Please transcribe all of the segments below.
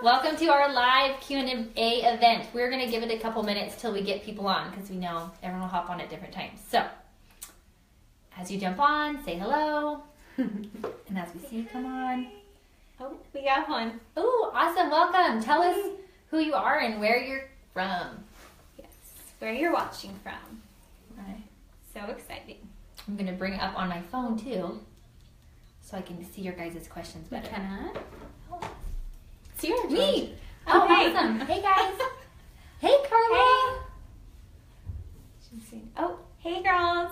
Welcome to our live Q&A event. We're going to give it a couple minutes till we get people on because we know everyone will hop on at different times. So, as you jump on, say hello. And as we see you come on. Oh, we got one. Oh, awesome. Welcome. Tell us who you are and where you're from. Yes, where you're watching from. All right. So exciting. I'm going to bring it up on my phone too so I can see your guys' questions better. McKenna. See your Me. Oh, hey. awesome. Hey, guys. Hey, Carla. Hey. Oh, hey, girls.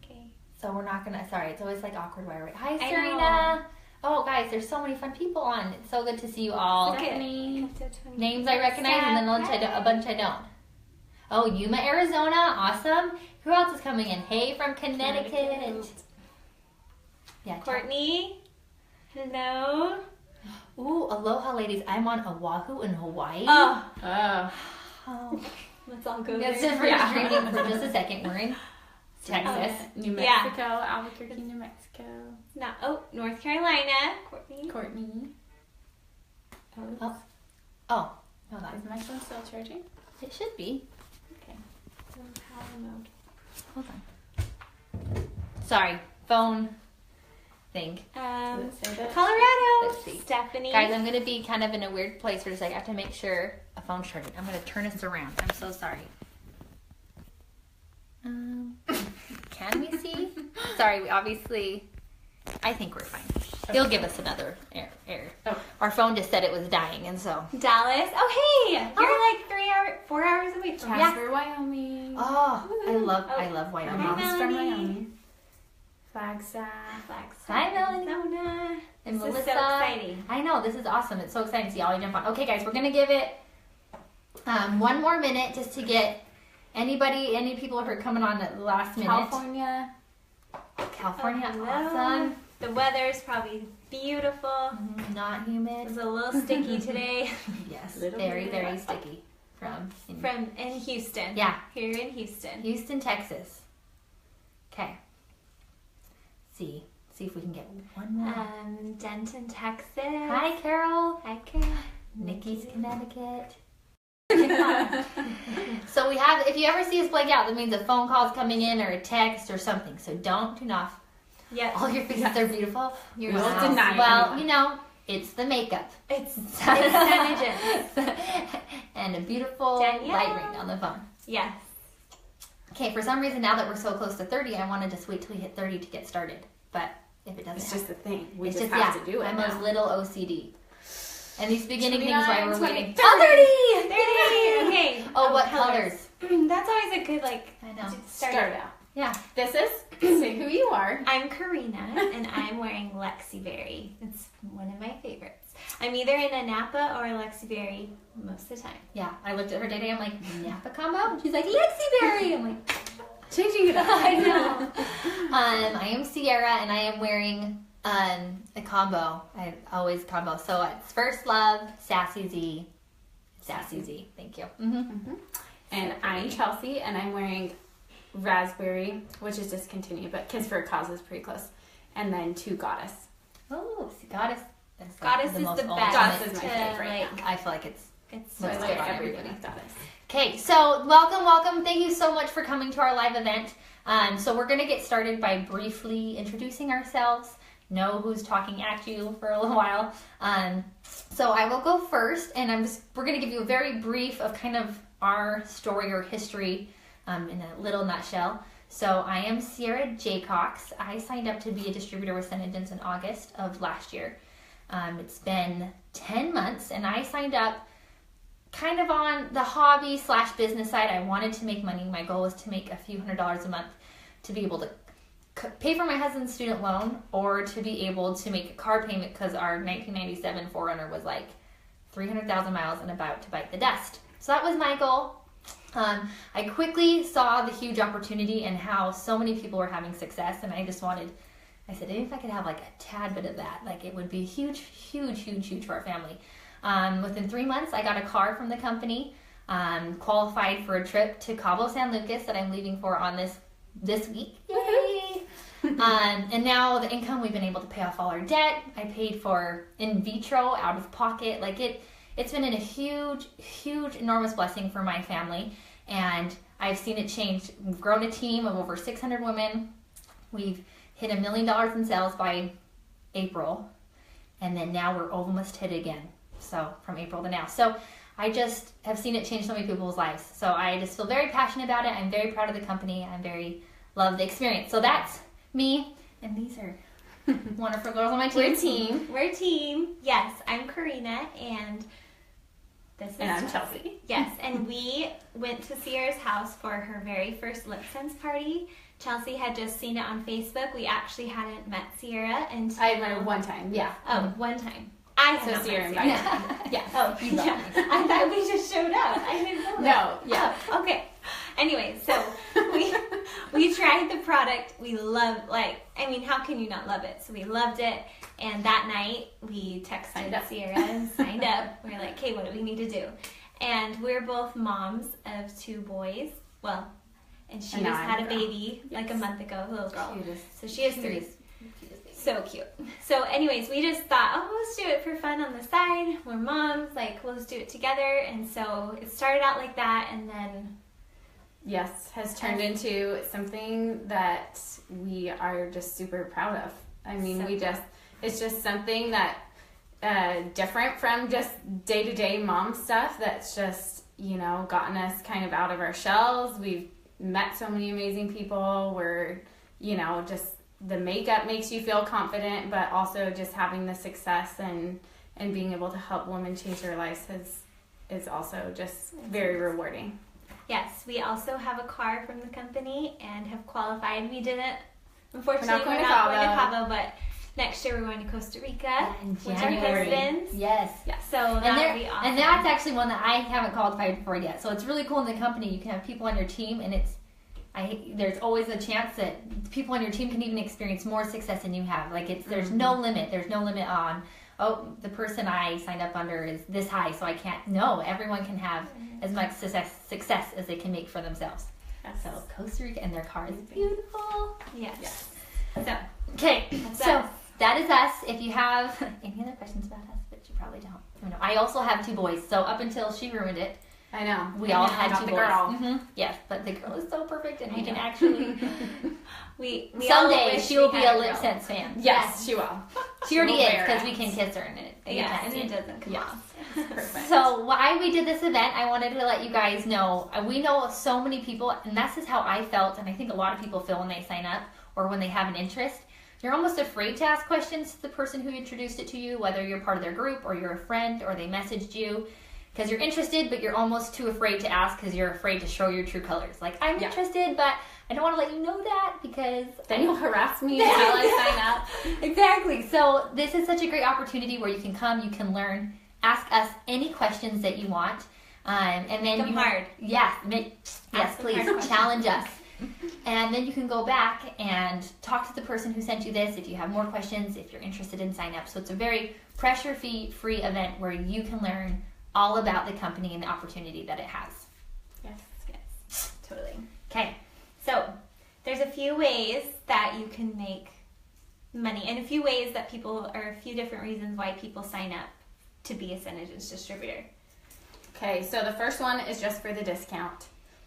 Okay. So we're not going to, sorry, it's always like awkward where we're, hi, I Serena. Oh, guys, there's so many fun people on. It's so good to see you all. Stephanie. Names I recognize and then a bunch I don't. Oh, Yuma, Arizona. Awesome. Who else is coming in? Hey, from Connecticut. Yeah. Courtney. Hello. Ooh, aloha, ladies. I'm on Oahu in Hawaii. Oh. Oh. Let's all go That's there. just for drinking for just a second. We're in Texas. New Mexico, Albuquerque, New Mexico. North Carolina. Courtney. Courtney. Oh, hold on. Is my phone still charging? It should be. Okay. Power mode. Hold on. Sorry, phone thing. Does it say that? Colorado. Let's see. Stephanie. Guys, I'm going to be kind of in a weird place for just like I have to make sure a phone's charging. I'm going to turn us around. I'm so sorry. Can we see? Sorry, we obviously, I think we're fine. They'll give us another error. Oh. Our phone just said it was dying, and so. Dallas. Oh, hey. You're like 4 hours away from us. Casper, Wyoming. Oh, I love My Wyoming. mom's from Melanie. Wyoming. Flagstaff. Hi, Melanie. Arizona. And This Melissa. is so exciting. I know, this is awesome. It's so exciting to see all you jump on. Okay, guys, we're going to give it one more minute just to get any people who are coming on at the last minute. California. California, Hello. awesome. The weather's probably beautiful. Not humid. It's a little sticky today. Yes, Little very, bit. very sticky. In Houston. Yeah. Here in Houston. Houston, Texas. Okay. See if we can get one more. Denton, Texas. Hi, Carol. Hi, Carol. Nikki's Connecticut. So we have, if you ever see us blank out, that means a phone call's coming in or a text or something. So don't tune off. Yes. All your faces are beautiful. We won't deny Well, anyone. you know, it's the makeup. It's Imogen. And a beautiful Danielle. light ring on the phone. Yes. Okay, for some reason, now that we're so close to 30, I want to just wait till we hit 30 to get started. But if it doesn't It's happen, just a thing. We it's just have to do it I'm now. a little OCD. And these beginning things why we're 29, waiting. 30. Oh, 30. Okay. Oh, what colors? That's always a good, I know. to Start start out. Yeah. This is say who you are. I'm Karina, and I'm wearing Lexi Berry. It's one of my favorites. I'm either in a Napa or a Lexi Berry most of the time. Yeah. I looked at her today. I'm like, Napa combo? And she's like, Lexi Berry. I'm like, Changing it up. I know. I am Sierra, and I am wearing a combo. I always combo. So it's First Love, Sassy Z. Sassy Z. Thank you. Mm-hmm. And I'm Chelsea, and I'm wearing Raspberry, which is discontinued, but Kids for a Cause is pretty close. And then 2 Goddess. Oh, see, Goddess. That's Goddess is most the ultimate. best. Goddess is my to, favorite. like, I feel like it's it's I Let's like get on everything everybody. with Goddess. okay. So welcome. Thank you so much for coming to our live event. So we're gonna get started by briefly introducing ourselves. Know who's talking at you for a little while. So I will go first, and we're gonna give you a very brief of kind of our story or history in a little nutshell. So I am Sierra J. Cox. I signed up to be a distributor with Senegence in August of last year. It's been 10 months, and I signed up kind of on the hobby / business side. I wanted to make money. My goal was to make a few $100s a month to be able to pay for my husband's student loan or to be able to make a car payment because our 1997 4Runner was like 300,000 miles and about to bite the dust. So that was my goal. I quickly saw the huge opportunity and how so many people were having success, and I said, if I could have like a tad bit of that, like it would be huge for our family. Within 3 months, I got a car from the company, qualified for a trip to Cabo San Lucas that I'm leaving for on this week. Yay! And now the income, we've been able to pay off all our debt. I paid for in vitro out of pocket. Like it's been a huge, enormous blessing for my family. And I've seen it change. We've grown a team of over 600 women. We've hit $1 million in sales by April. And then now we're almost hit again. So from April to now. So I just have seen it change so many people's lives. So I just feel very passionate about it. I'm very proud of the company. Love the experience. So that's me. And these are wonderful girls on my team. We're a team. Yes, I'm Karina and I'm Chelsea. Yes, and we went to Sierra's house for her very first lip sense party. Chelsea had just seen it on Facebook. We actually hadn't met Sierra until... I met one time, yeah. Oh, one time. I had not Sierra met Sierra. invited. Yeah. Oh, yeah. I thought we just showed up. I didn't know that. No, yeah. Oh, okay. Anyway, so we tried the product. We loved, how can you not love it? So we loved it. And that night, we texted Sierra and signed up. We were like, okay, what do we need to do? And we're both moms of 2 boys. Well, and she just had a baby like a month ago, a little girl. So she has 3. So cute. So anyways, we just thought, let's do it for fun on the side. We're moms, we'll just do it together. And so it started out like that, and then... Yes, has turned into something that we are just super proud of. I mean, it's just something that different from just day-to-day mom stuff that's just, gotten us kind of out of our shells. We've met so many amazing people. We're, just the makeup makes you feel confident, but also just having the success and being able to help women change their lives is also just very rewarding. Yes, we also have a car from the company and have qualified. We didn't, unfortunately, we're not going to Cabo, but next year we're going to Costa Rica with our husbands. Yes. So that would be awesome. And that's actually one that I haven't qualified for yet. So it's really cool in the company. You can have people on your team, and there's always a chance that people on your team can even experience more success than you have. There's no limit. There's no limit on, the person I signed up under is this high, so I can't. No, everyone can have as much success as they can make for themselves. Yes. So Costa Rica, and their car is beautiful. Yes. So, okay, so that is us. If you have any other questions about us, but you probably don't. I also have 2 boys, so up until she ruined it, I know. We all had 2 the boys. girl. Mm-hmm. Yes, but the girl is so perfect, and we can actually... we someday she will be a lip sense fan. Yes, she will. She already is, because we can kiss her in it. And it doesn't come off. Perfect. So why we did this event, I wanted to let you guys know. We know so many people, and this is how I felt, and I think a lot of people feel when they sign up or when they have an interest. You're almost afraid to ask questions to the person who introduced it to you, whether you're part of their group or you're a friend or they messaged you. Because you're interested, but you're almost too afraid to ask because you're afraid to show your true colors. I'm interested, but I don't want to let you know that because... Then you'll harass me while I sign up. Exactly. So this is such a great opportunity where you can come, you can learn, ask us any questions that you want. And then Make them hard. Yes, please. Challenge us. And then you can go back and talk to the person who sent you this if you have more questions, if you're interested in sign up. So it's a very pressure-free event where you can learn all about the company and the opportunity that it has. Yes, totally. Okay. So there's a few ways that you can make money and a few ways that a few different reasons why people sign up to be a Synergist distributor. Okay, so the first one is just for the discount.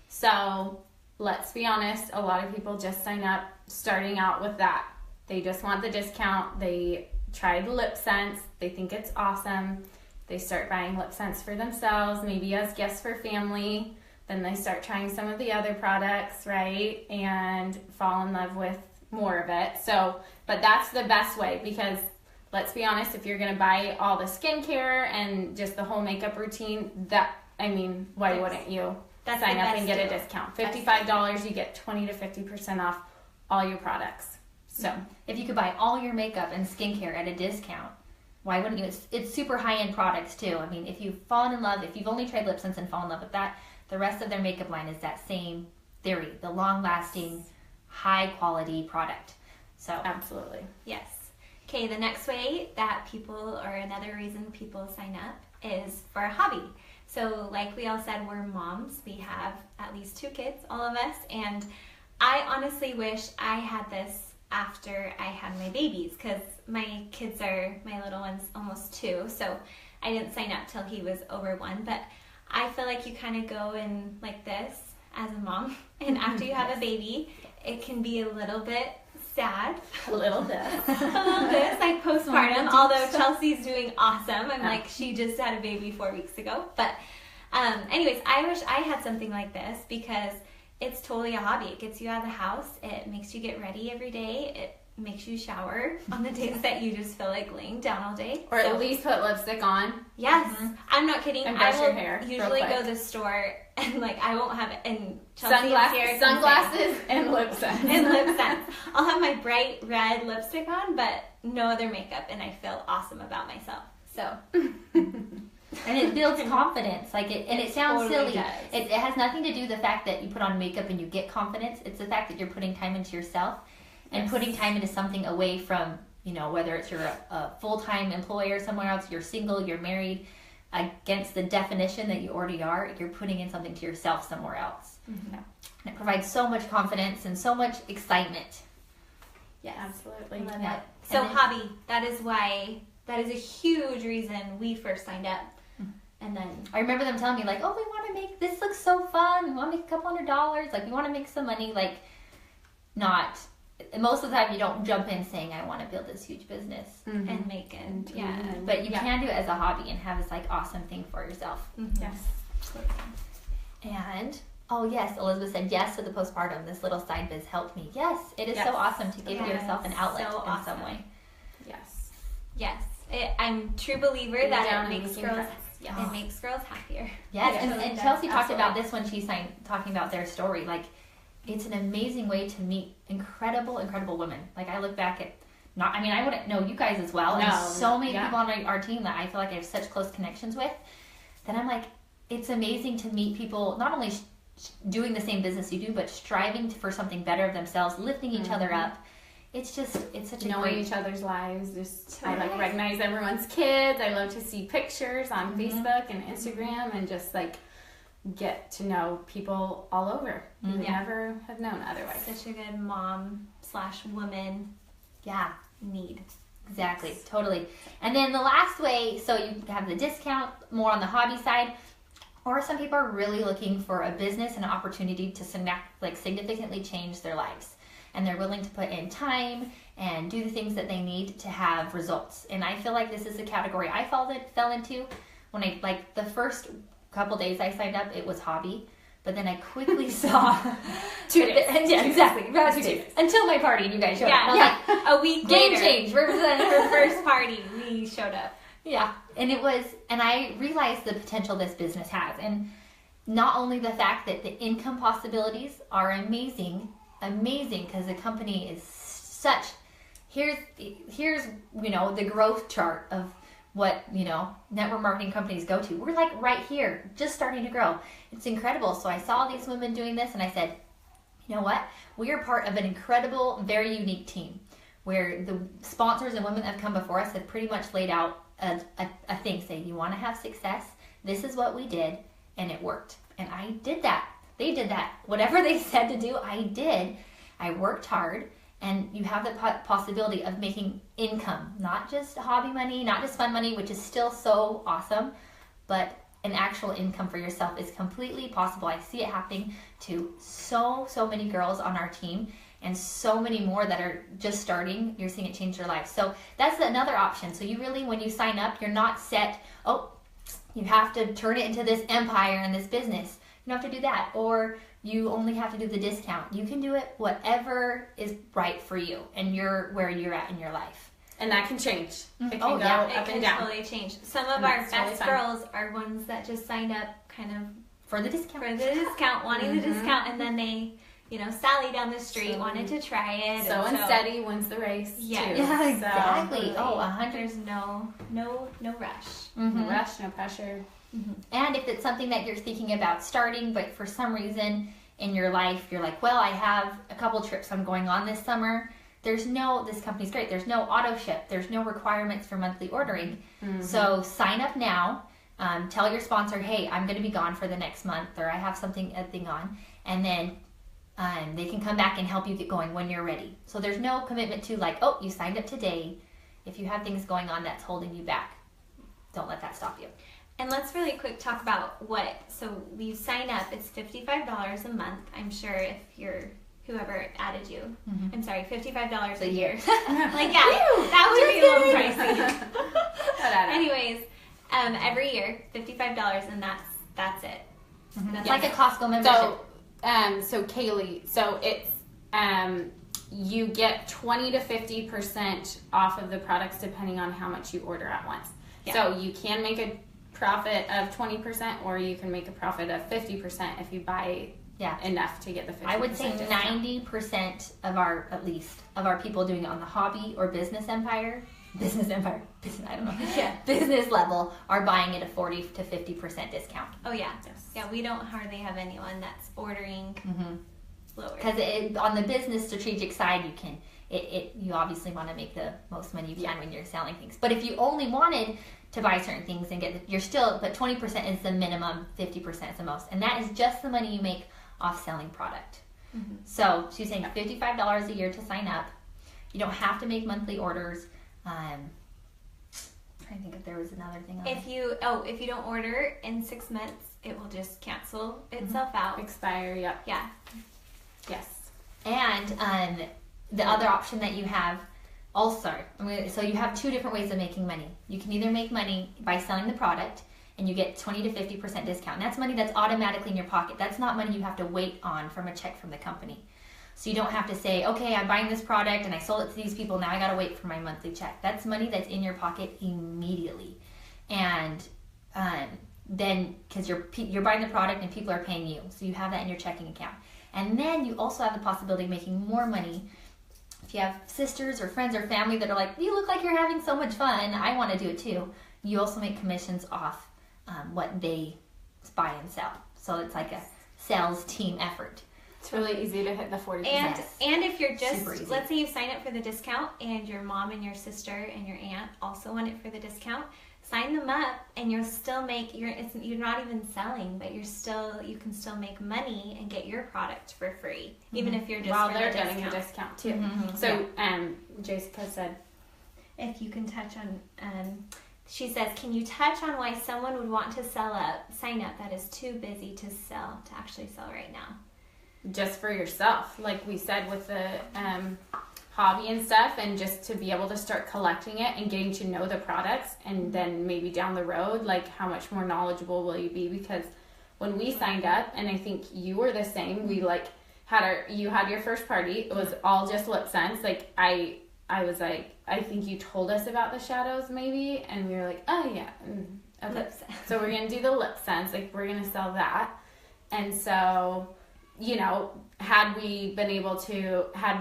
So let's be honest, a lot of people just sign up starting out with that. They just want the discount. They tried Lip Sense. They think it's awesome. They start buying lip scents for themselves, maybe as gifts for family. Then they start trying some of the other products, right? And fall in love with more of it. So, but that's the best way because let's be honest, if you're going to buy all the skincare and just the whole makeup routine, why wouldn't you sign up and get a discount? $55, you get 20 to 50% off all your products. So, if you could buy all your makeup and skincare at a discount, why wouldn't you? It's super high-end products, too. If you've fallen in love, if you've only tried Lip Sense and fallen in love with that, the rest of their makeup line is that same theory, the long-lasting, high-quality product. So absolutely. Yes. Okay, the next way that another reason people sign up is for a hobby. So like we all said, we're moms. We have at least 2 kids, all of us, and I honestly wish I had this after I had my babies, because my little one's almost 2, so I didn't sign up till he was over 1. But I feel like you kind of go in like this as a mom, and after you have a baby, it can be a little bit sad. A little bit. Like postpartum, although Chelsea's doing awesome. I'm like, she just had a baby 4 weeks ago. But anyways, I wish I had something like this, because it's totally a hobby. It gets you out of the house. It makes you get ready every day. It makes you shower on the days that you just feel like laying down all day. Or at least put lipstick on. Yes. I'm not kidding. And I brush will your hair usually real quick. go to the store and like I won't have it. And Chelsea is here. Sunglasses and lip scents. And lip scents. I'll have my bright red lipstick on, but no other makeup, and I feel awesome about myself. So. And it builds confidence. Like it sounds totally silly. does. It has nothing to do with the fact that you put on makeup and you get confidence. It's the fact that you're putting time into yourself and putting time into something away from, whether it's you're a full-time employer somewhere else, you're single, you're married, against the definition that you already are, you're putting in something to yourself somewhere else. Mm-hmm. And it provides so much confidence and so much excitement. Yeah, absolutely. Love Yeah. it. So And then- hobby, that is a huge reason we first signed up. And then I remember them telling me, like, oh, we want to make, this looks so fun. We want to make a couple $100. Like, we want to make some money. Like, most of the time you don't jump in saying, I want to build this huge business. Mm-hmm. and make it. Yeah. But you can do it as a hobby and have this, like, awesome thing for yourself. Mm-hmm. Yes. And, oh, yes, Elizabeth said yes to the postpartum. This little side biz helped me. Yes, it is Yes. so awesome to give Yes, yourself an outlet so in awesome. some way. Yes. Yes. I'm a true believer Sit that down it and makes making girls friends. it makes girls happier. Yes, It and, really and does. Chelsea talked about Absolutely. this when she signed, talking about their story. Like, it's an amazing way to meet incredible, incredible women. Like, I look back at, I wouldn't know you guys as well. No, and so many yeah. people on our team that I feel like I have such close connections with, that I'm like, it's amazing to meet people, not only doing the same business you do, but striving for something better of themselves, lifting each other up. It's such a Knowing great... each other's lives. Just I Totally. recognize everyone's kids. I love to see pictures on Facebook and Instagram, and just like get to know people all over you would Yeah. never have known otherwise. Such a good mom/woman Yeah. need. Exactly, totally. And then the last way, so you have the discount more on the hobby side, or some people are really looking for a business and an opportunity to significantly change their lives. And they're willing to put in time and do the things that they need to have results. And I feel like this is a category I fell into when the first couple days I signed up, it was hobby. But then I quickly saw 2 days. Yeah, exactly. About 2 days. Until my party and you guys showed up. And I was like, A week game later, change. Where was that? her first party, we showed up. Yeah, and I realized the potential this business has, and not only the fact that the income possibilities are amazing, because the company is such. Here's the growth chart of what network marketing companies go to. We're like right here, just starting to grow. It's incredible. So I saw these women doing this, and I said, you know what? We are part of an incredible, very unique team, where the sponsors and women that have come before us have pretty much laid out a thing saying, you want to have success, this is what we did, and it worked. And I did that. They did that. Whatever they said to do, I did. I worked hard, and you have the possibility of making income, not just hobby money, not just fun money, which is still so awesome, but an actual income for yourself is completely possible. I see it happening to so many girls on our team, and so many more that are just starting. You're seeing it change their lives. So that's another option. So you really, when you sign up, you're not set, you have to turn it into this empire and this business. You don't have to do that. Or you only have to do the discount. You can do it whatever is right for you and where you're at in your life. And that can change. It can Oh, go yeah. up It and can down. totally change. Some of And our that's totally best fine. girls are ones that just signed up kind of For the discount. for the discount, wanting the discount, and then they, Sally down the street So- wanted to try it. So unsteady wins the race. Yeah. too. Yeah, So, exactly. Oh, 100. There's no rush. no rush, no pressure. And if it's something that you're thinking about starting, but for some reason in your life, you're like, well, I have a couple trips I'm going on this summer. This company's great. There's no auto ship. There's no requirements for monthly ordering. So sign up now. Tell your sponsor, hey, I'm going to be gone for the next month, or I have a thing on. And then they can come back and help you get going when you're ready. So there's no commitment to like, oh, you signed up today. If you have things going on that's holding you back, don't let that stop you. And let's really quick talk about so you sign up, it's $55 a month. I'm sure if you're, whoever added you, I'm sorry, $55 a year. Like, yeah, that would be a little pricey. Anyways, every year, $55, and that's it. That's like a Costco membership. So Kaylee, so it's, you get 20 to 50% off of the products depending on how much you order at once. Yeah. So you can make a profit of 20%, or you can make a profit of 50% if you buy enough to get the 50%. I would say discount. 90% of our people doing it on the hobby or business empire, business level are buying it a 40 to 50% discount. Oh yeah, yeah. We don't hardly have anyone that's ordering lower. Because on the business strategic side, you can. You obviously want to make the most money you can when you're selling things. But if you only wanted to buy certain things and but 20% is the minimum, 50% is the most. And that is just the money you make off selling product. So she's saying $55 a year to sign up. You don't have to make monthly orders. I'm trying to think if there was another thing. If you don't order in 6 months, it will just cancel itself out. Expire, Yeah. Yes. And the other option that you have also, so you have two different ways of making money. You can either make money by selling the product and you get 20 to 50% discount. And that's money that's automatically in your pocket. That's not money you have to wait on from a check from the company. So you don't have to say, okay, I'm buying this product and I sold it to these people. Now I got to wait for my monthly check. That's money that's in your pocket immediately. And then, because you're buying the product and people are paying you. So you have that in your checking account. And then you also have the possibility of making more money. If you have sisters or friends or family that are like, you look like you're having so much fun, I want to do it too. You also make commissions off what they buy and sell. So it's like a sales team effort. It's really easy to hit the 40%. And if you're just, let's say you sign up for the discount and your mom and your sister and your aunt also want it for the discount, sign them up and you'll still make, you're not even selling, but you can still make money and get your product for free, even if you're just while they're getting a discount too. So Jessica said, if you can touch on, she says, can you touch on why someone would want to sign up that is too busy to actually sell right now? Just for yourself, like we said with the hobby and stuff, and just to be able to start collecting it and getting to know the products, and then maybe down the road, like how much more knowledgeable will you be? Because when we signed up, and I think you were the same, we you had your first party, it was all just lip sense. Like I was like, I think you told us about the shadows maybe, and we were like, oh yeah, okay, so we're gonna do the lip sense, like we're gonna sell that. And so, had we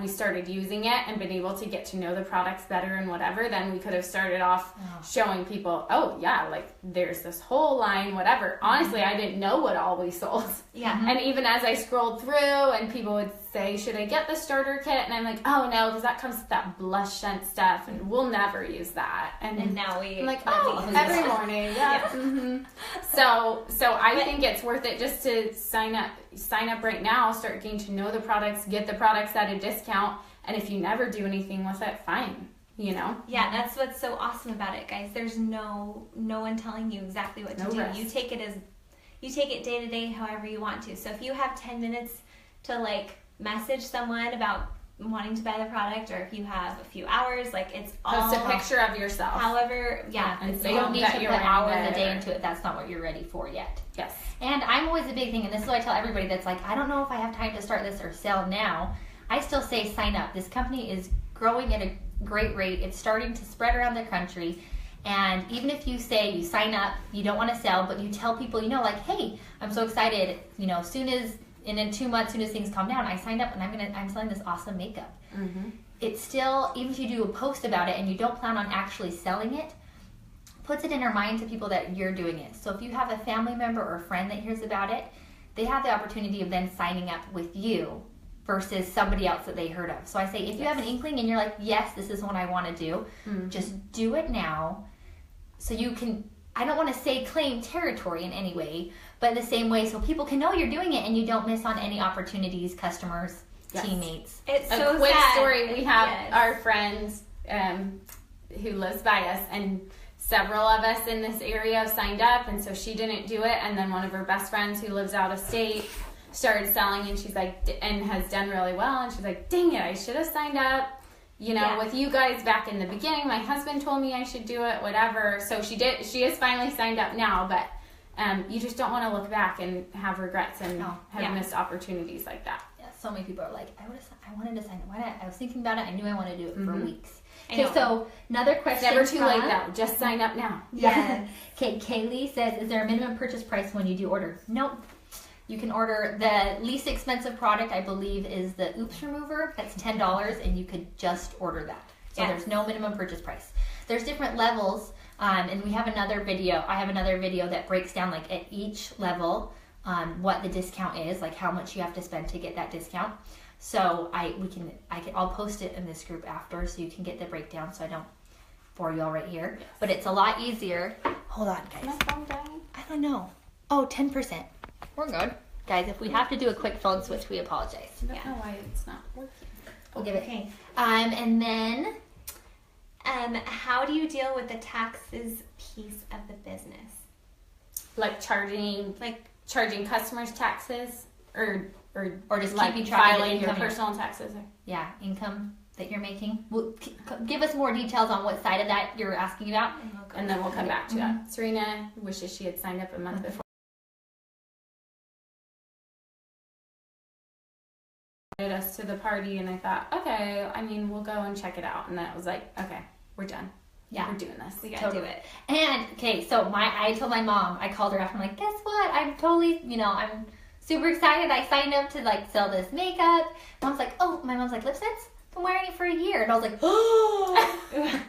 started using it and been able to get to know the products better and whatever, then we could have started off showing people, oh yeah, like there's this whole line, whatever. Honestly, I didn't know what all we sold. Yeah. And even as I scrolled through and people would say, should I get the starter kit? And I'm like, oh no, because that comes with that blush scent stuff and we'll never use that. And now I'm like, every morning. Yeah. So I think it's worth it just to sign up right now, start getting to know the products, get the products at a discount, and if you never do anything with it, fine, Yeah, that's what's so awesome about it, guys. There's no one telling you exactly what to do. Risk. You take it day to day however you want to. So if you have 10 minutes to message someone about wanting to buy the product, or if you have a few hours, it's all post a picture of yourself. However, and so you don't need to put hours a day into it. That's not what you're ready for yet. Yes. And I'm always a big thing, and this is what I tell everybody that's like, I don't know if I have time to start this or sell now. I still say sign up. This company is growing at a great rate. It's starting to spread around the country. And even if you say you sign up, you don't want to sell, but you tell people, hey, I'm so excited, in 2 months, soon as things calm down, I signed up and I'm selling this awesome makeup. It's still, even if you do a post about it and you don't plan on actually selling it, puts it in our mind to people that you're doing it. So if you have a family member or a friend that hears about it, they have the opportunity of then signing up with you versus somebody else that they heard of. So I say, if you have an inkling and you're like, yes, this is what I want to do, just do it now. So you can, I don't want to say claim territory in any way, but in the same way so people can know you're doing it and you don't miss on any opportunities, customers, teammates. It's A so quick sad. story, we have Yes. our friend who lives by us, and several of us in this area signed up, and so she didn't do it, and then one of her best friends who lives out of state started selling, and she's like, and has done really well, and she's like, dang it, I should have signed up, with you guys back in the beginning. My husband told me I should do it, whatever. So she has finally signed up now, but you just don't want to look back and have regrets and have missed opportunities like that. Yeah, so many people are like, I wanted to sign up. I was thinking about it. I knew I wanted to do it for weeks. I Okay, know. so another question. It's never too late from- though. Just sign up now. Yeah. Okay, Kaylee says, is there a minimum purchase price when you do order? Nope. You can order the least expensive product, I believe, is the Oops Remover. That's $10, and you could just order that. So there's no minimum purchase price. There's different levels, and we have another video. I have another video that breaks down like at each level what the discount is, like how much you have to spend to get that discount. So I'll post it in this group after, so you can get the breakdown. So I don't bore you all right here, but it's a lot easier. Hold on, guys. My phone dying? I don't know. Oh, 10%. We're good. Guys, if we have to do a quick phone switch, we apologize. I don't know why it's not working. We'll give it. Okay. And then, How do you deal with the taxes piece of the business? Like charging customers taxes or just like keeping track of the filing your income. personal taxes. Yeah, income that you're making. Give us more details on what side of that you're asking about. And then we'll come back to that. Serena wishes she had signed up a month before. Invited us to the party, and I thought, okay, we'll go and check it out. And then it was like, okay, we're done. Yeah. We're doing this. We gotta do it. And okay, so I told my mom, I called her after, I'm like, guess what? I'm totally, I'm super excited. I signed up to like sell this makeup. My mom's like, lip scents? Been wearing it for a year. And I was like, oh,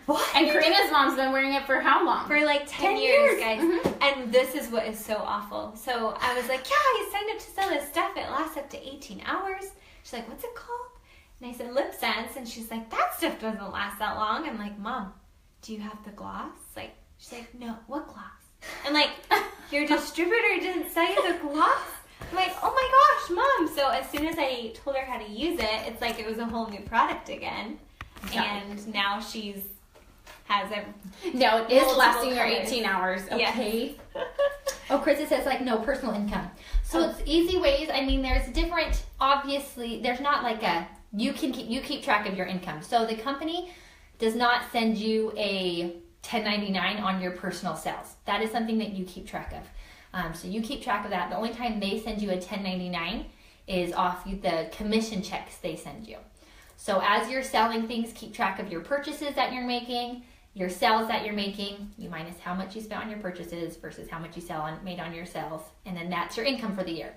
what? And Karina's mom's been wearing it for how long? For like 10 years, guys. And this is what is so awful. So I was like, yeah, I signed up to sell this stuff. It lasts up to 18 hours. She's like, what's it called? And I said, lip scents. And she's like, that stuff doesn't last that long. I'm like, Mom, do you have the gloss? Like, she's like, no, what gloss? I'm like, your distributor didn't sell you the gloss? I'm like, oh my gosh, Mom. So as soon as I told her how to use it, it's like it was a whole new product again. And now she's has a No, it is multiple lasting her colors. 18 hours. Okay. Oh, Chris, it says like no personal income. So it's easy ways. There's different, obviously, there's not like you keep track of your income. So the company does not send you a 1099 on your personal sales. That is something that you keep track of. So you keep track of that. The only time they send you a 1099 is off the commission checks they send you. So as you're selling things, keep track of your purchases that you're making, your sales that you're making, you minus how much you spent on your purchases versus how much you made on your sales, and then that's your income for the year.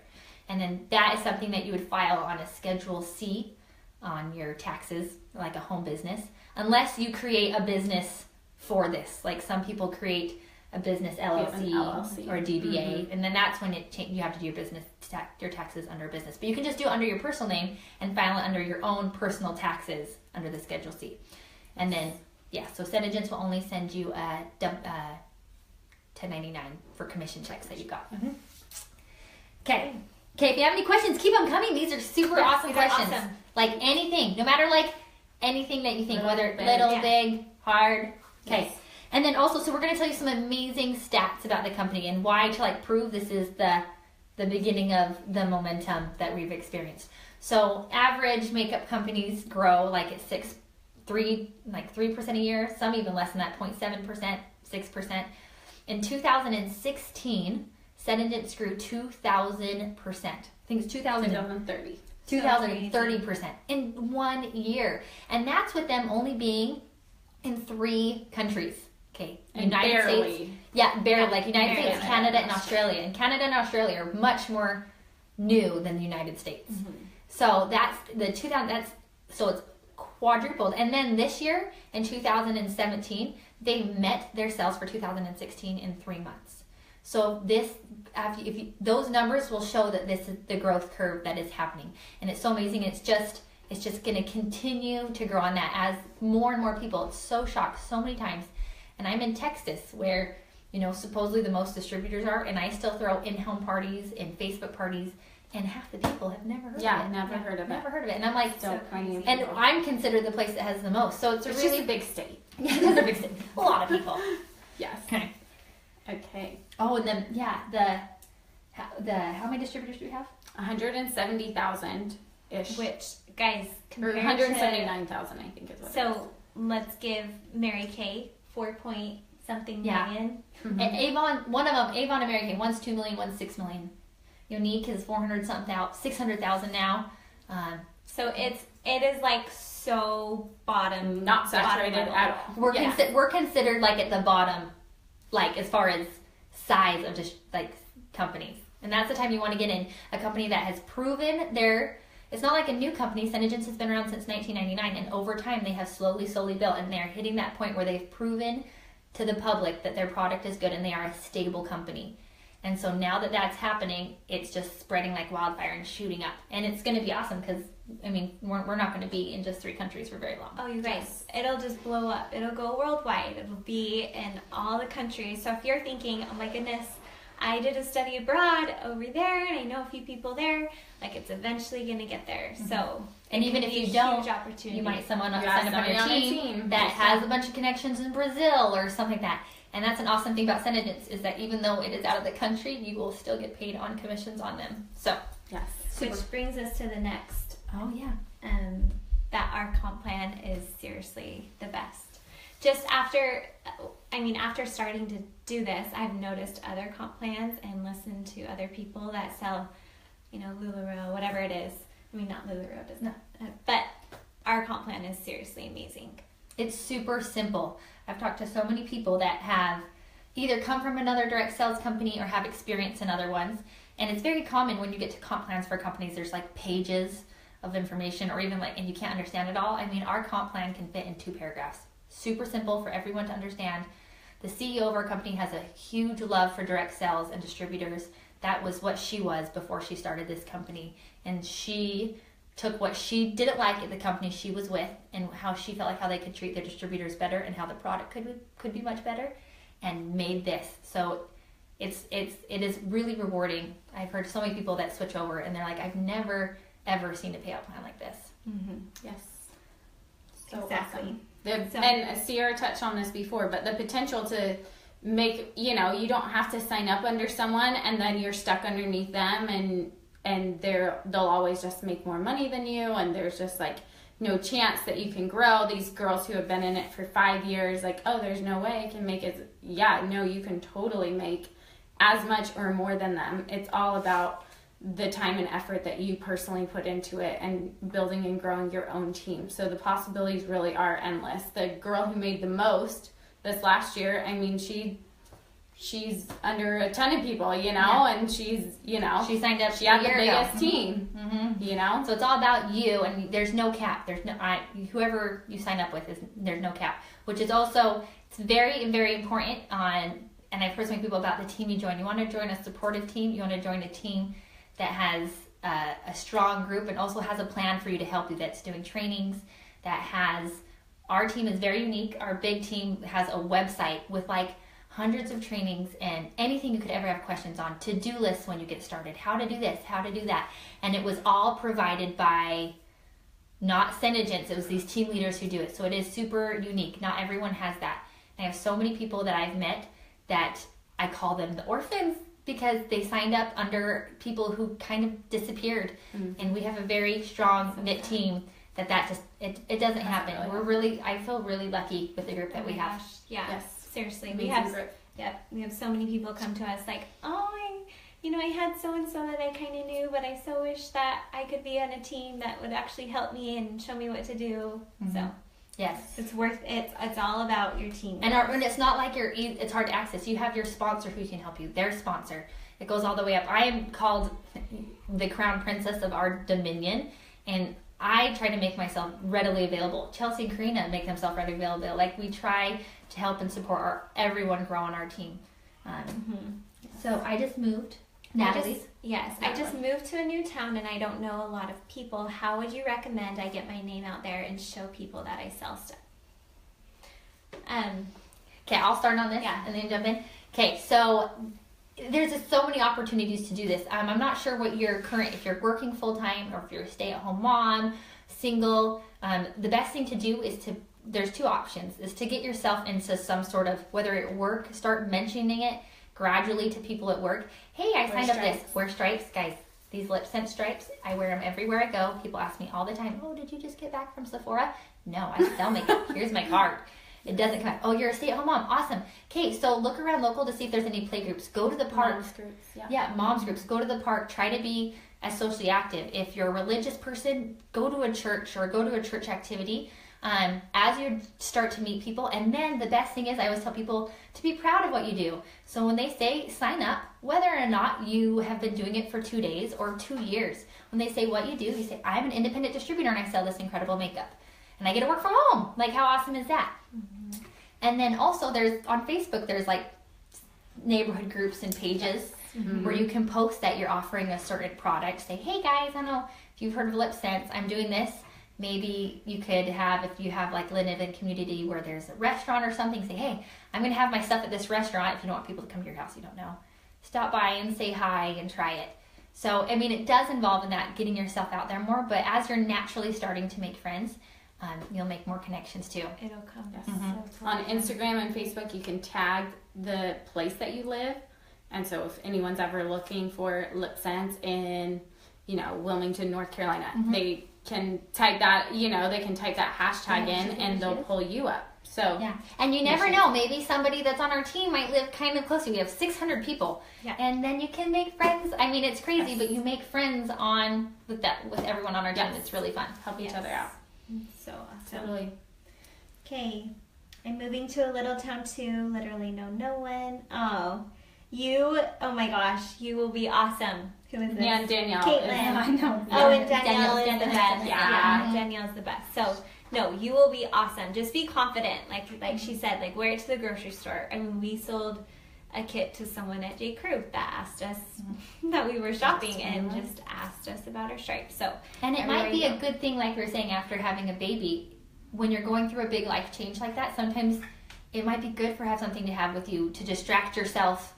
And then that is something that you would file on a Schedule C on your taxes, like a home business, unless you create a business for this. Like some people create a business LLC, or a DBA, and then that's when you have to do your business your taxes under a business. But you can just do it under your personal name and file it under your own personal taxes under the Schedule C. And then, so Senegence will only send you a 1099 for commission checks that you got. Okay. Okay, if you have any questions, keep them coming. These are super awesome questions. Awesome. Like anything, no matter like anything that you think, whether big, little, big, hard. Okay. Yes. And then also, so we're going to tell you some amazing stats about the company and why to prove this is the beginning of the momentum that we've experienced. So average makeup companies grow like at 3% a year, some even less than that, 0.7%, 6%. In 2016, Senegence grew 2,000%. I think it's 2030. 2,030% in 1 year. And that's with them only being in 3 countries. Okay, And United barely. States. Yeah, barely. Yeah, Like United barely. States, Canada, and Australia. And Canada and Australia are much more new than the United States. So that's so it's quadrupled. And then this year, in 2017, they met their sales for 2016 in 3 months. So those numbers will show that this is the growth curve that is happening, and it's so amazing. It's just going to continue to grow on that as more and more people. It's so shocked so many times, and I'm in Texas where supposedly the most distributors are, and I still throw in-home parties and Facebook parties, and half the people have never heard of it. Yeah, never heard of it. Never heard of it. And I'm like, Still plenty of and people. I'm considered the place that has the most. So it's It's really just a big state. yeah, it is a big city. A lot of people. Yes. Okay. Okay. Oh, and then how many distributors do we have? 170,000 ish. Which, guys, Or compared 179,000, I think is what it is. So let's give Mary Kay 4-point-something Yeah. million. Mhm. And Avon, one of them, Avon American, one's 2 million, one's 6 million. Unique is 600,000 now. So it is like so bottom, Not saturated bottom level. at all. We're considered like at the bottom, like as far as size of just like companies. And that's the time you want to get in a company that has proven it's not like a new company. Synergence has been around since 1999, and over time they have slowly built, and they're hitting that point where they've proven to the public that their product is good and they are a stable company. And so now that that's happening, it's just spreading like wildfire and shooting up. And it's going to be awesome because, we're not going to be in just 3 countries for very long. Oh, you guys, it'll just blow up. It'll go worldwide. It'll be in all the countries. So if you're thinking, oh my goodness, I did a study abroad over there and I know a few people there, like it's eventually going to get there. So, And it even could if be you a don't, huge opportunity. you might sign up Yeah, on somebody your on a team, team. that Yeah. has a bunch of connections in Brazil or something like that. And that's an awesome thing about Synergence is that even though it is out of the country, you will still get paid on commissions on them. So, Yes. super. Which brings us to the next, Oh, yeah. that our comp plan is seriously the best. Just after starting to do this, I've noticed other comp plans and listened to other people that sell, LuLaRoe, whatever it is. Not LuLaRoe, does not. But our comp plan is seriously amazing. It's super simple. I've talked to so many people that have either come from another direct sales company or have experience in other ones. And it's very common when you get to comp plans for companies, there's like pages of information or even and you can't understand it all. Our comp plan can fit in 2 paragraphs. Super simple for everyone to understand. The CEO of our company has a huge love for direct sales and distributors. That was what she was before she started this company. And she took what she didn't like at the company she was with and how she felt like how they could treat their distributors better and how the product could be much better, and made this. So it is really rewarding. I've heard so many people that switch over and they're like, I've never ever seen a payout plan like this. Mm-hmm. Yes. So Exactly. awesome. And Sierra touched on this before, but the potential to make, you don't have to sign up under someone and then you're stuck underneath them and they'll always just make more money than you, and there's just no chance that you can grow. These girls who have been in it for 5 years, there's no way I can make it. Yeah, no, you can totally make as much or more than them. It's all about the time and effort that you personally put into it and building and growing your own team. So the possibilities really are endless. The girl who made the most this last year, she's under a ton of people, and she's, She signed up she had the a year ago. biggest team, Mm-hmm. So it's all about you, and there's no cap. Whoever you sign up with there's no cap, which is also, it's very, very important and I've heard so many people about the team you join. You want to join a supportive team. You want to join a team that has a strong group and also has a plan for you to help you, that's doing trainings, our team is very unique. Our big team has a website with hundreds of trainings and anything you could ever have questions on, to-do lists when you get started, how to do this, how to do that. And it was all provided by not Synergence, it was these team leaders who do it. So it is super unique. Not everyone has that. I have so many people that I've met that I call them the orphans, because they signed up under people who kind of disappeared. Mm-hmm. And we have a very strong knit team that just it doesn't happen. I feel really lucky with the group that we have. Gosh. Yeah. Yes. Seriously. Amazing We have so many people come to us I had so and so that I kind of knew, but I so wish that I could be on a team that would actually help me and show me what to do. Mm-hmm. So yes, it's worth it. It's all about your team. And it's not like it's hard to access. You have your sponsor who can help you. Their sponsor. It goes all the way up. I am called the crown princess of our dominion, and I try to make myself readily available. Chelsea and Karina make themselves readily available. We try to help and support everyone grow on our team. So I just moved. Natalie's. I just moved to a new town and I don't know a lot of people. How would you recommend I get my name out there and show people that I sell stuff? Okay, I'll start on this Yeah. and then jump in. Okay, so there's just so many opportunities to do this. I'm not sure what your current, if you're working full time or if you're a stay-at-home mom, single. The best thing to do is there's two options, is to get yourself into some sort of, whether at work, start mentioning it gradually to people at work. Hey, I signed up this. Wear stripes, guys. These lip scent stripes, I wear them everywhere I go. People ask me all the time, oh, did you just get back from Sephora? No, I sell makeup. Here's my card. It doesn't come. Oh, you're a stay-at-home mom. Awesome. Okay, so look around local to see if there's any play groups. Go to the park. Moms groups, yeah, moms groups. Go to the park. Try to be as socially active. If you're a religious person, go to a church or go to a church activity as you start to meet people. And then the best thing is, I always tell people to be proud of what you do. So when they say sign up, whether or not you have been doing it for 2 days or 2 years, when they say what you do, you say, I'm an independent distributor and I sell this incredible makeup. And I get to work from home. Like, how awesome is that? Mm-hmm. And then also there's, on Facebook, there's like neighborhood groups and pages where you can post that you're offering a certain product. Say, hey guys, I don't know if you've heard of lip scents. I'm doing this. Maybe you could have, if you have like live in community where there's a restaurant or something, say, hey, I'm going to have my stuff at this restaurant. If you don't want people to come to your house you don't know, stop by and say hi and try it. So, I mean, it does involve in that, getting yourself out there more. But as you're naturally starting to make friends, you'll make more connections too. It'll come. Yes. So On Instagram and Facebook, you can tag the place that you live. And so if anyone's ever looking for lip scents in, Wilmington, North Carolina, they can type that, they can type that hashtag in and they'll pull you up. So yeah, and you never know. Maybe somebody that's on our team might live kind of close to you. We have 600 people, and then you can make friends. I mean, it's crazy, but you make friends with everyone on our team. It's really fun. Help each other out. So awesome. Totally. Okay, I'm moving to a little town too. Literally know no one. Oh my gosh, you will be awesome. Who is this? Yeah, Danielle. Caitlin. I know. Oh, and Danielle is the best. Yeah. Danielle's the best. So, no, you will be awesome. Just be confident. Like she said, like wear it to the grocery store. I mean, we sold a kit to someone at J. Crew that asked us that we were shopping and just asked us about our stripes. So, and it might be a good thing, like we were saying, after having a baby, when you're going through a big life change like that, sometimes it might be good for have something to have with you to distract yourself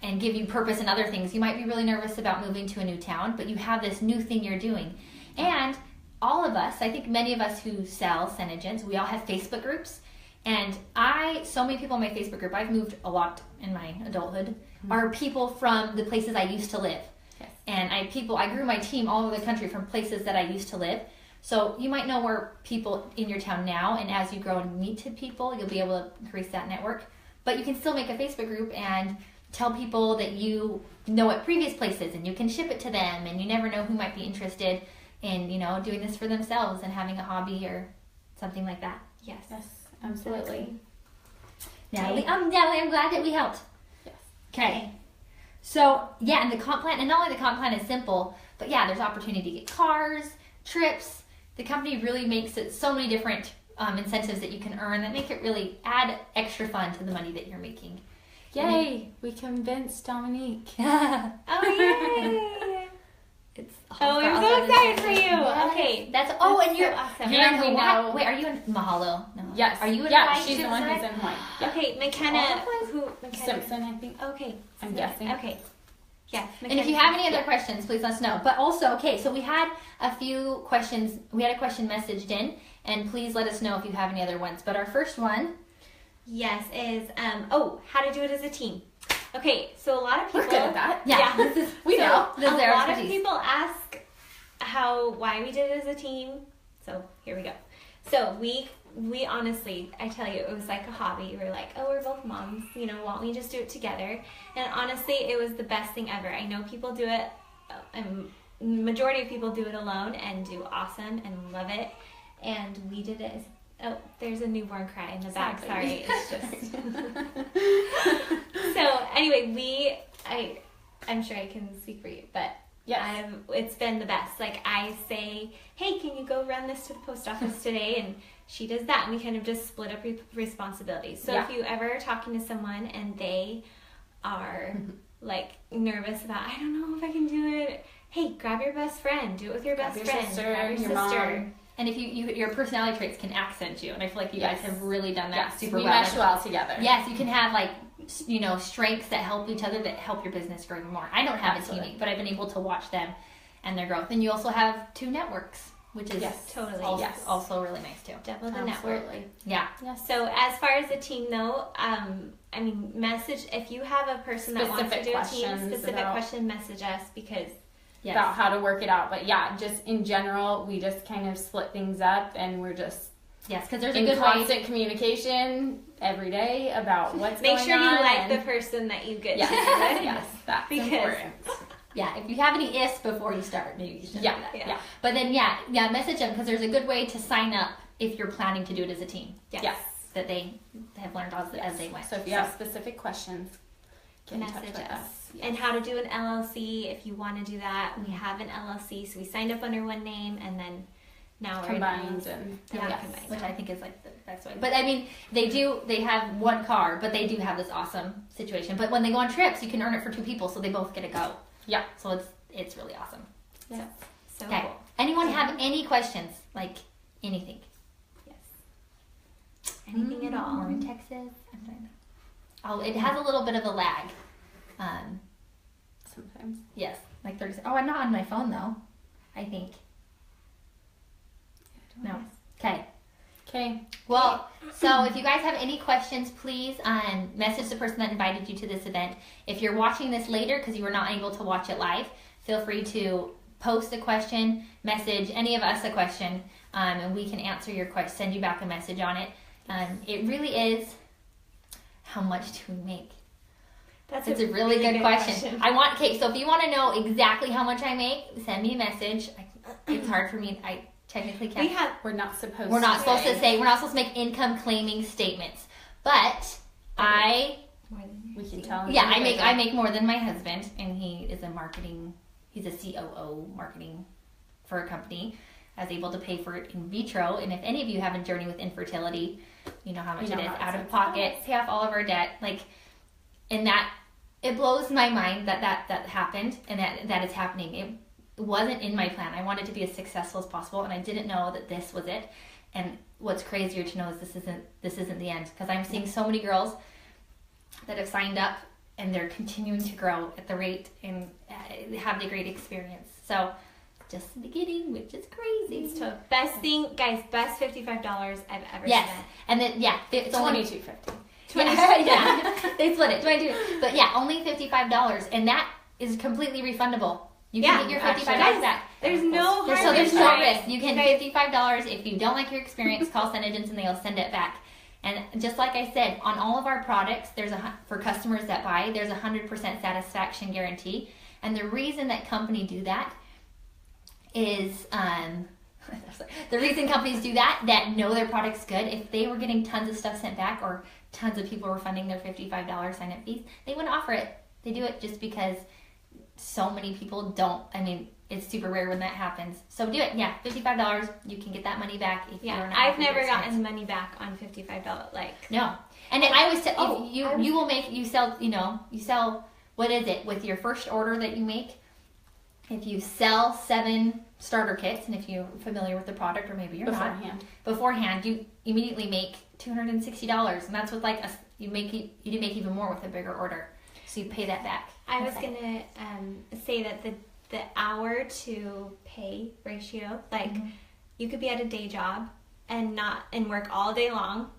and give you purpose in other things. You might be really nervous about moving to a new town, but you have this new thing you're doing. And all of us, I think many of us who sell Synogens, we all have Facebook groups. And so many people in my Facebook group, I've moved a lot in my adulthood, are people from the places I used to live. Yes. And I grew my team all over the country from places that I used to live. So you might know where people in your town now, and as you grow and meet to people, you'll be able to increase that network. But you can still make a Facebook group and tell people that you know at previous places, and you can ship it to them, and you never know who might be interested in, doing this for themselves and having a hobby or something like that. Yes, absolutely. Natalie, I'm glad that we helped. Yes. Okay. So, yeah, and the comp plan, and not only the comp plan is simple, but yeah, there's opportunity to get cars, trips. The company really makes it so many different incentives that you can earn that make it really add extra fun to the money that you're making. Yay! We convinced Dominique. Oh, yay! I'm so excited for you. Yes. Okay. And you're so awesome. You're in Hawaii. Wait, are you in Mahalo? No. Yes. Are you in Hawaii? Hawaii? She's the one who's in Hawaii. Yeah. Okay, McKenna. Simpson, I think. Okay. I'm guessing. Okay. Yes. And if you have any other questions, please let us know. But also, so we had a few questions. We had a question messaged in, and please let us know if you have any other ones. But our first one, yes, is how to do it as a team. Okay, so a lot of people. We're good at that. Yeah. We know. A lot of people ask why we did it as a team. So here we go. So we honestly, I tell you, it was like a hobby. We're like, we're both moms, why don't we just do it together? And honestly, it was the best thing ever. I know people do it, majority of people do it alone and do awesome and love it. And we did it as, there's a newborn cry in the back. Sorry, it's just. So anyway, I'm sure I can speak for you, but yes. It's been the best. Like I say, hey, can you go run this to the post office today? And she does that, and we kind of just split up responsibilities. So if you ever are talking to someone and they are like nervous about, I don't know if I can do it. Hey, grab your best friend. Do it with your best friend. Grab your mom. And if your personality traits can accent you, and I feel like you guys have really done that super well. We mesh well together. Yes, you can have like strengths that help each other, that help your business grow even more. I don't have a teammate, but I've been able to watch them and their growth. And you also have 2 networks, which is totally also really nice too. Double the network. Yeah. Yes. So as far as the team though, message if you have a person that wants to do a team specific question, message us because about how to work it out. But just in general, we just kind of split things up, and we're just because there's in a good constant communication every day about what's going on. Make sure you like the person that you get to do it. Yes, that's important. Yeah, if you have any ifs before you start, maybe you should do that. Yeah. But then, message them because there's a good way to sign up if you're planning to do it as a team. Yes. That they have learned as they went. So if you have specific questions, get in touch with us. Yes. And how to do an LLC if you want to do that. We have an LLC, so we signed up under one name and then now we're combined combined. Which I think is like the best way. But I mean, they have one car, but they do have this awesome situation. But when they go on trips, you can earn it for 2 people, so they both get to go. Yeah. So it's really awesome. Yeah. So okay. Cool. Anyone have any questions? Like anything? Yes. Anything at all? We're in Texas. It has a little bit of a lag. Sometimes. Yes. Like 30 seconds. Oh, I'm not on my phone though. I think. No. Okay. Well, so if you guys have any questions, please message the person that invited you to this event. If you're watching this later because you were not able to watch it live, feel free to post a question, message any of us a question, and we can answer your question, send you back a message on it. It really is, how much do we make? It's a really good question. So if you want to know exactly how much I make, send me a message. It's hard for me. I technically can't. We're not supposed to make income claiming statements. But we can tell. Yeah, I make more than my husband, and he is he's a COO marketing for a company. I was able to pay for it in vitro, and if any of you have a journey with infertility, you know how much it is out of pocket, pay off all of our debt, and that it blows my mind that happened and that is happening. It wasn't in my plan. I wanted to be as successful as possible, and I didn't know that this was it. And what's crazier to know is this isn't the end, because I'm seeing so many girls that have signed up and they're continuing to grow at the rate and have the great experience. So just the beginning, which is crazy. It's tough. Best thing, guys, best $55 I've ever spent. And then it's only $22.50. They split it. But only $55, and that is completely refundable. You can get your $55 back. There's no risk. You can $55 if you don't like your experience. Call Sun Agents and they'll send it back. And just like I said, on all of our products, for customers that buy, there's 100% satisfaction guarantee. And the reason that companies do that is the reason companies do that know their product's good. If they were getting tons of stuff sent back or tons of people were funding their $55 sign-up fees, they wouldn't offer it. They do it just because so many people don't. I mean, it's super rare when that happens. So do it. Yeah, $55. You can get that money back if you're not. I've never gotten money back on $55. No. And I always tell you sell, what is it, with your first order that you make? If you sell 7 starter kits, and if you're familiar with the product, or maybe you're beforehand, you immediately make $260, and that's with you make even more with a bigger order. So you pay that back. I was gonna say that the hour to pay ratio, you could be at a day job and work all day long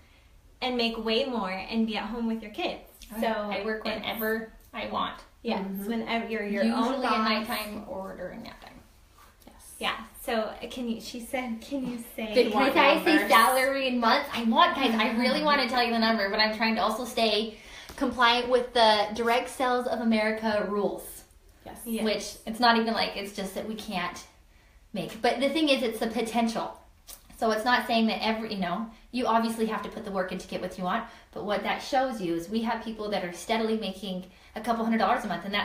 and make way more and be at home with your kids. So I work whenever I want. Yeah, whenever you're your usually own boss. At nighttime or during nap time. Yes. Yeah. So can you say? Can I say salary in months? I really want to tell you the number, but I'm trying to also stay compliant with the Direct Sales of America rules. Yes. Which it's not even it's just that we can't make. But the thing is, it's the potential. So it's not saying that you obviously have to put the work in to get what you want, but what that shows you is we have people that are steadily making a couple $100s a month, and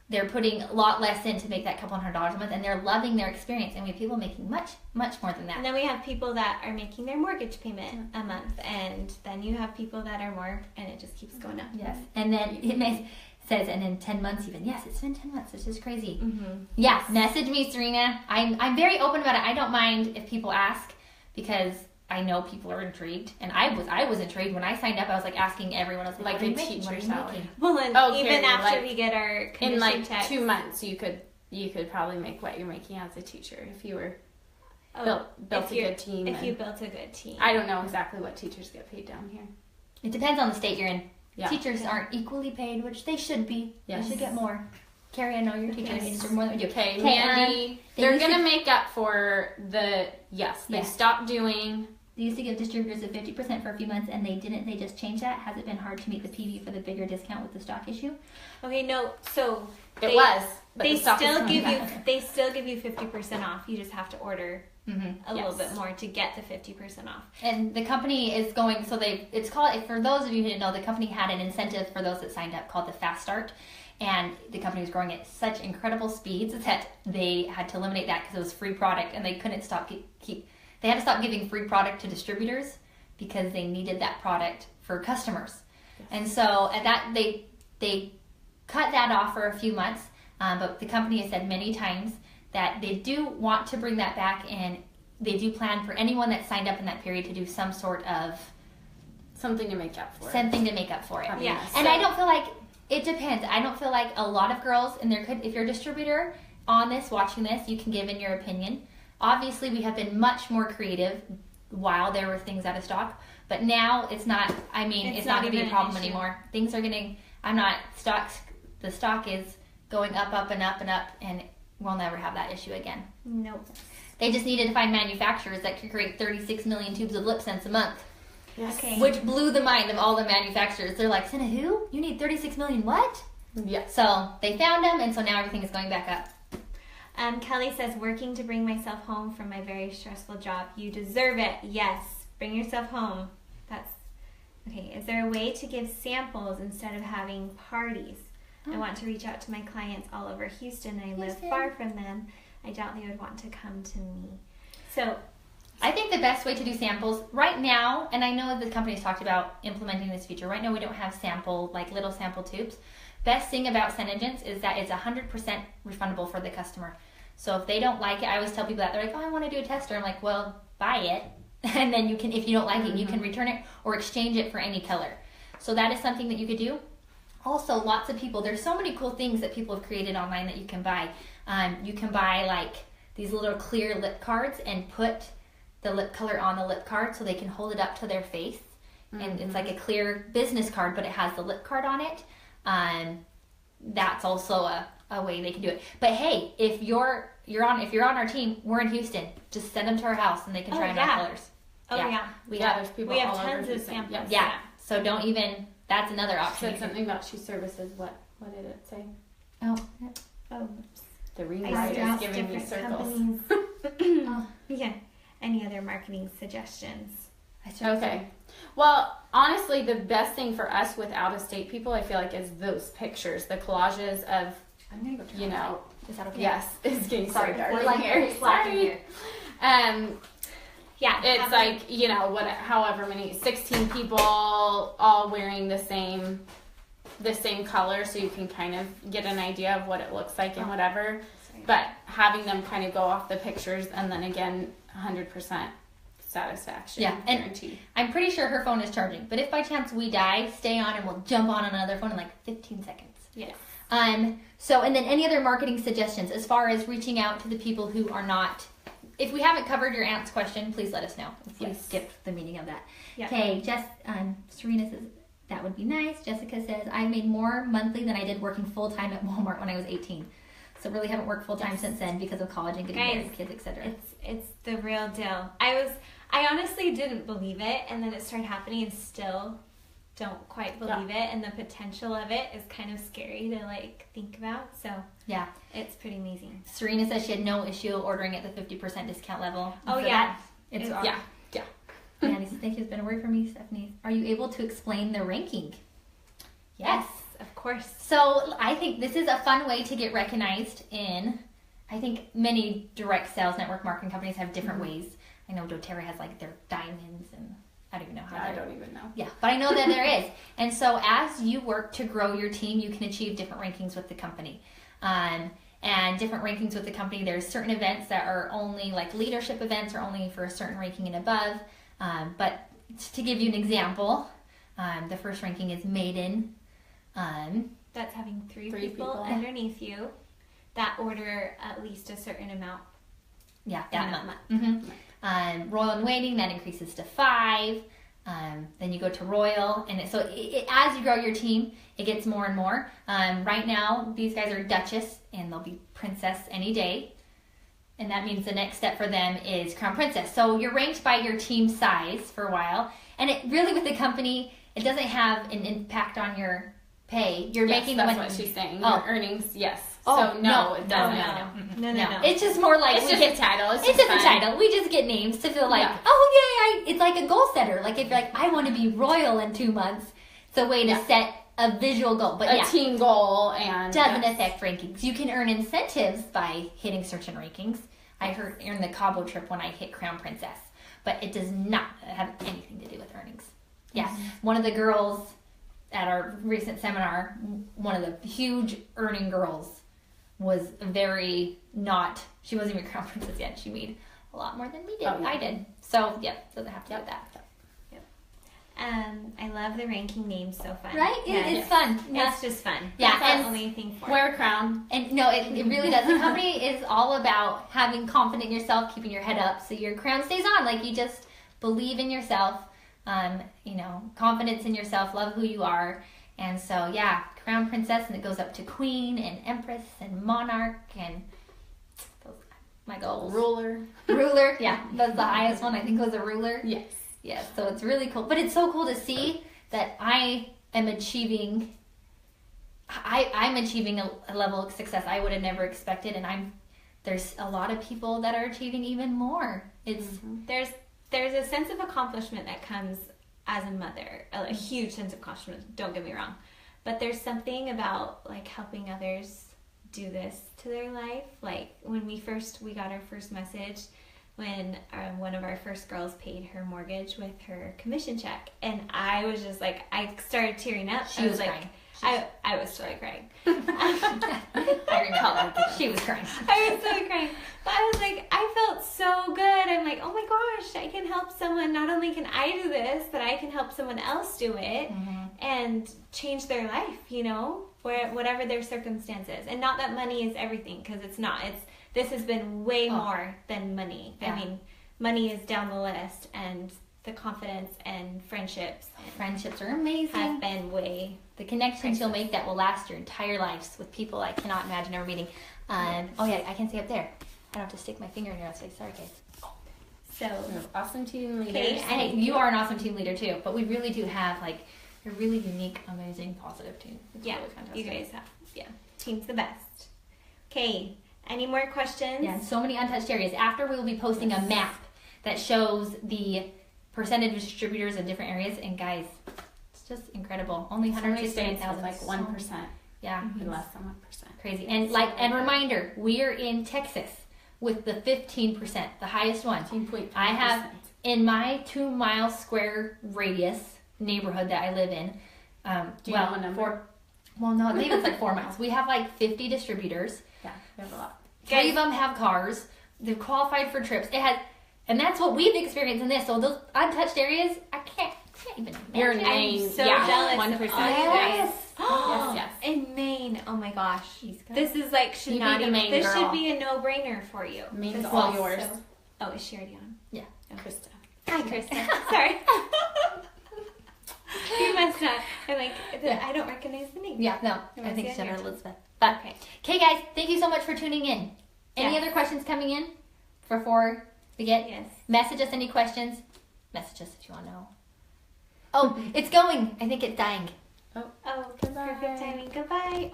they're putting a lot less in to make that couple $100s a month, and they're loving their experience. And we have people making much, much more than that. And then we have people that are making their mortgage payment a month, and then you have people that are more, and it just keeps going up. Yes. And then it says, and in 10 months even. Yes, it's been 10 months. It's just crazy. Mm-hmm. Yeah, message me, Serena. I'm very open about it. I don't mind if people ask, because I know people are intrigued, and I was intrigued when I signed up. I was like asking everyone. I was like, Like what are a you making? What are teacher you salary. making? Well, and Oh, even Carrie, after like, we get our In commission like checks, 2 months, you could probably make what you're making as a teacher if you were built if a you're- good team. If and- you built a good team. I don't know exactly what teachers get paid down here. It depends on the state you're in. Yeah. Teachers aren't equally paid, which they should be. Yes. They should get more. Carrie, I know you're a teacher. Yes. You deserve more than we do. Okay, Mandy, they're used to- gonna make up for the they Yes. stopped doing. They used to give distributors a 50% for a few months, and they didn't. They just changed that. Has it been hard to meet the PV for the bigger discount with the stock issue? Okay, no. So It was, but they the stock is still coming give you back. they still give you 50% off. You just have to order Mm-hmm. a little Yes. bit more to get the 50% off. And the company is going. So it's called. For those of you who didn't know, the company had an incentive for those that signed up called the Fast Start, and the company was growing at such incredible speeds that they had to eliminate that because it was free product, and they couldn't stop They had to stop giving free product to distributors because they needed that product for customers. Yes. And so at that they cut that off for a few months, but the company has said many times that they do want to bring that back, and they do plan for anyone that signed up in that period to do some sort of Something to make up for it. something to make up for it. Yeah. And so- I don't feel like it depends. I don't feel like a lot of girls, and if you're a distributor on this, watching this, you can give in your opinion. Obviously, we have been much more creative while there were things out of stock, but now it's not. I mean, It's it's not not going to be a even an problem issue. anymore. Things are getting. The stock is going up, up, and up, and up, and we'll never have that issue again. Nope. They just needed to find manufacturers that could create 36 million tubes of lip sense a month, Yes. Okay. which blew the mind of all the manufacturers. They're like, Senna, who? You need 36 million what? Yes. So they found them, and so now everything is going back up. Kelly says, working to bring myself home from my very stressful job. You deserve it. Yes. Bring yourself home. That's okay. Is there a way to give samples instead of having parties? I want to reach out to my clients all over Houston. I live Houston. far from them. I doubt they would want to come to me. So, I think the best way to do samples right now, and I know the company's talked about implementing this feature. Right now, we don't have little sample tubes. Best thing about Senegence is that it's 100% refundable for the customer. So if they don't like it, I always tell people that they're like, "Oh, I want to do a tester." I'm like, "Well, buy it, and then you can, if you don't like it, you can return it or exchange it for any color." So that is something that you could do. Also, lots of people. There's so many cool things that people have created online that you can buy. You can buy like these little clear lip cards and put the lip color on the lip card so they can hold it up to their face, and it's like a clear business card, but it has the lip card on it. That's also a way they can do it. But hey, if you're on our team, we're in Houston. Just send them to our house and they can Oh, try on yeah. our colors. oh yeah. There's people We have all over tons of Houston. samples. Yes. Yeah. So don't even. That's another She option. said something about she services. What did it say? Oh, Oh, The I rewrite see is giving me different circles. companies. oh, Yeah. Any other marketing suggestions? I started Okay. Well, honestly, the best thing for us with out-of-state people, I feel like, is those pictures, the collages of, I'm gonna go turn you on the know, light. Is that okay? yes, it's getting Sorry, so dark we're in like here. black in Sorry. here. Yeah. It's have like, however many, 16 people all wearing the same color, so you can kind of get an idea of what it looks like and whatever. Sorry. But having them kind of go off the pictures, and then again, 100% satisfaction. Yeah, and- guarantee. I'm pretty sure her phone is charging, but if by chance we die, stay on and we'll jump on another phone in like 15 seconds. Yes. So, and then any other marketing suggestions as far as reaching out to the people who are not, if we haven't covered your aunt's question, please let us know if we Yes. skipped the meaning of that. Yeah. Okay, Serena says, that would be nice. Jessica says, I made more monthly than I did working full-time at Walmart when I was 18. So really haven't worked full-time since then because of college and getting Guys, married, kids, etc. It's the real deal. I honestly didn't believe it, and then it started happening, and still don't quite believe it. And the potential of it is kind of scary to like think about. So Yeah. it's pretty amazing. Serena says she had no issue ordering at the 50% discount level. Oh, For yeah. that, it's It's- Yeah. Mandy says, thank you. It's been a word for me, Stephanie. Are you able to explain the ranking? Yes. Of course. So I think this is a fun way to get recognized in, I think many direct sales network marketing companies have different ways. I know doTERRA has like their diamonds, and I don't even know how I they're- don't even know. Yeah, but I know that there is. And so as you work to grow your team, you can achieve different rankings with the company. And different rankings with the company, there's certain events that are only like leadership events are only for a certain ranking and above. But to give you an example, the first ranking is maiden. That's having three people underneath you that order at least a certain amount. Yeah, in that that month. Royal and waiting, that increases to 5. Then you go to royal, and as you grow your team, it gets more and more. Right now, these guys are duchess, and they'll be princess any day. And that means the next step for them is crown princess. So you're ranked by your team size for a while, and it really, with the company, it doesn't have an impact on your pay. You're making the that's money. what she's saying. Oh. Your earnings, yes. Oh, so no, it doesn't. No. It's just more like It's just a title. It's just a title. We just get names to feel like, it's like a goal setter. Like if you're like, I want to be royal in 2 months, it's a way to set a visual goal. But a team goal and doesn't affect rankings. You can earn incentives by hitting certain rankings. I earned the Cabo trip when I hit Crown Princess, but it does not have anything to do with earnings. Yeah, one of the girls at our recent seminar, one of the huge earning girls, was she wasn't even Crown Princess yet. She made a lot more than me did. I did. So, doesn't have to do with that. I love the ranking names. So fun. Right? It's fun. It's just fun. Yeah. That's the only thing for wear a crown. And no, it really does. The company is all about having confidence in yourself, keeping your head up so your crown stays on. Like you just believe in yourself, confidence in yourself, love who you are. And so, crown princess, and it goes up to queen and empress and monarch and those my goals. Ruler, that's the highest one. I think was a ruler. Yes, so it's really cool. But it's so cool to see that I am achieving I'm achieving a level of success I would have never expected, and there's a lot of people that are achieving even more. It's there's a sense of accomplishment that comes as a mother, a huge sense of accomplishment, don't get me wrong, but there's something about like helping others do this to their life. Like when we got our first message when one of our first girls paid her mortgage with her commission check, and I was just like, I started tearing up. She was crying. I was totally crying. I recall she was crying. I was so crying. But I was like, I felt so good. I'm like, oh my gosh, I can help someone. Not only can I do this, but I can help someone else do it and change their life, whatever their circumstances. And not that money is everything, because it's not. This has been way more than money. Yeah. I mean, money is down the list, and the confidence and friendships. Friendships are amazing. Have been way. The connections you'll make that will last your entire lives with people I cannot imagine ever meeting. I can see up there. I don't have to stick my finger in your face. Sorry, guys. So we have awesome team leaders. Okay, and you are an awesome team leader too. But we really do have like a really unique, amazing, positive team. It's really fantastic. You guys have. Yeah, team's the best. Okay, any more questions? Yeah, and so many untouched areas. After we will be posting a map that shows the percentage of distributors in different areas, and guys, it's just incredible. Only 168,000, like 1%. Yeah, less than 1%. Crazy. And reminder, we are in Texas with the 15%, the highest one. 15.5%. I have in my 2 mile square radius neighborhood that I live in. Do you know a number? No, maybe it's like 4 miles. We have like 50 distributors. Yeah, we have a lot. 3 of them have cars. They're qualified for trips. And that's what we've experienced in this. So those untouched areas, I can't even imagine. You're in Maine. I'm so jealous. 1%. Yes. Yes. In Maine, oh my gosh, this is like should You not be the even. Maine This girl. should be a no-brainer for you. Maine's This all is yours. Oh, is she already on? Yeah. Krista. Hi, Krista. Sorry. You must not. I'm like, I don't recognize the name. Yeah, no. I think it's Jennifer Elizabeth. But okay, guys, thank you so much for tuning in. Any other questions coming in before we get? Yes. Message us any questions. Message us if you want to know. Oh, it's going. I think it's dying. Oh, perfect timing. Goodbye.